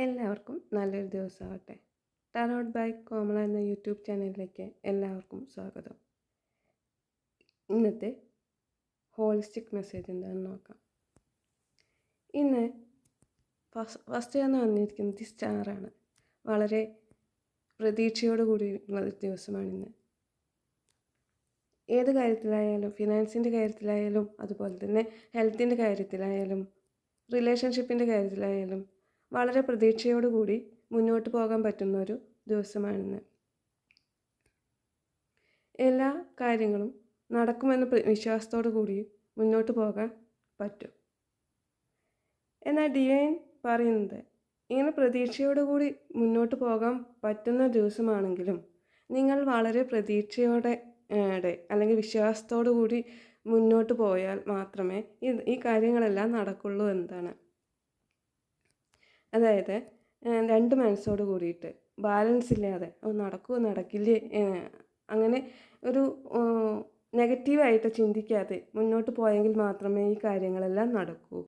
എല്ലാവർക്കും നല്ലൊരു ദിവസമാവട്ടെ. Tarot by കോമള എന്ന യൂട്യൂബ് ചാനലിലേക്ക് എല്ലാവർക്കും സ്വാഗതം. ഇന്നത്തെ ഹോളിസ്റ്റിക് മെസ്സേജ് എന്താണെന്ന് നോക്കാം. ഇന്ന് ഫസ്റ്റ് ഞാൻ വന്നിരിക്കുന്നത് സ്റ്റാറാണ്. വളരെ പ്രതീക്ഷയോട് കൂടിയുള്ള ഒരു ദിവസമാണിന്ന്. ഏത് കാര്യത്തിലായാലും, ഫിനാൻസിൻ്റെ കാര്യത്തിലായാലും, അതുപോലെ തന്നെ ഹെൽത്തിൻ്റെ കാര്യത്തിലായാലും, റിലേഷൻഷിപ്പിൻ്റെ കാര്യത്തിലായാലും വളരെ പ്രതീക്ഷയോടുകൂടി മുന്നോട്ട് പോകാൻ പറ്റുന്ന ഒരു ദിവസമാണിന്ന്. എല്ലാ കാര്യങ്ങളും നടക്കുമെന്ന വിശ്വാസത്തോടു കൂടി മുന്നോട്ട് പോകാൻ പറ്റും. എന്നാൽ ഡിവൈൻ പറയുന്നത് ഇങ്ങനെ പ്രതീക്ഷയോടുകൂടി മുന്നോട്ട് പോകാൻ പറ്റുന്ന ദിവസമാണെങ്കിലും നിങ്ങൾ വളരെ പ്രതീക്ഷയോടെ അല്ലെങ്കിൽ വിശ്വാസത്തോടു കൂടി മുന്നോട്ട് പോയാൽ മാത്രമേ ഈ കാര്യങ്ങളെല്ലാം നടക്കുള്ളൂ എന്നതാണ്. അതായത് രണ്ട് മനസ്സോട് കൂടിയിട്ട് ബാലൻസ് ഇല്ലാതെ നടക്കുമോ നടക്കില്ലേ അങ്ങനെ ഒരു നെഗറ്റീവായിട്ട് ചിന്തിക്കാതെ മുന്നോട്ട് പോയെങ്കിൽ മാത്രമേ ഈ കാര്യങ്ങളെല്ലാം നടക്കൂ.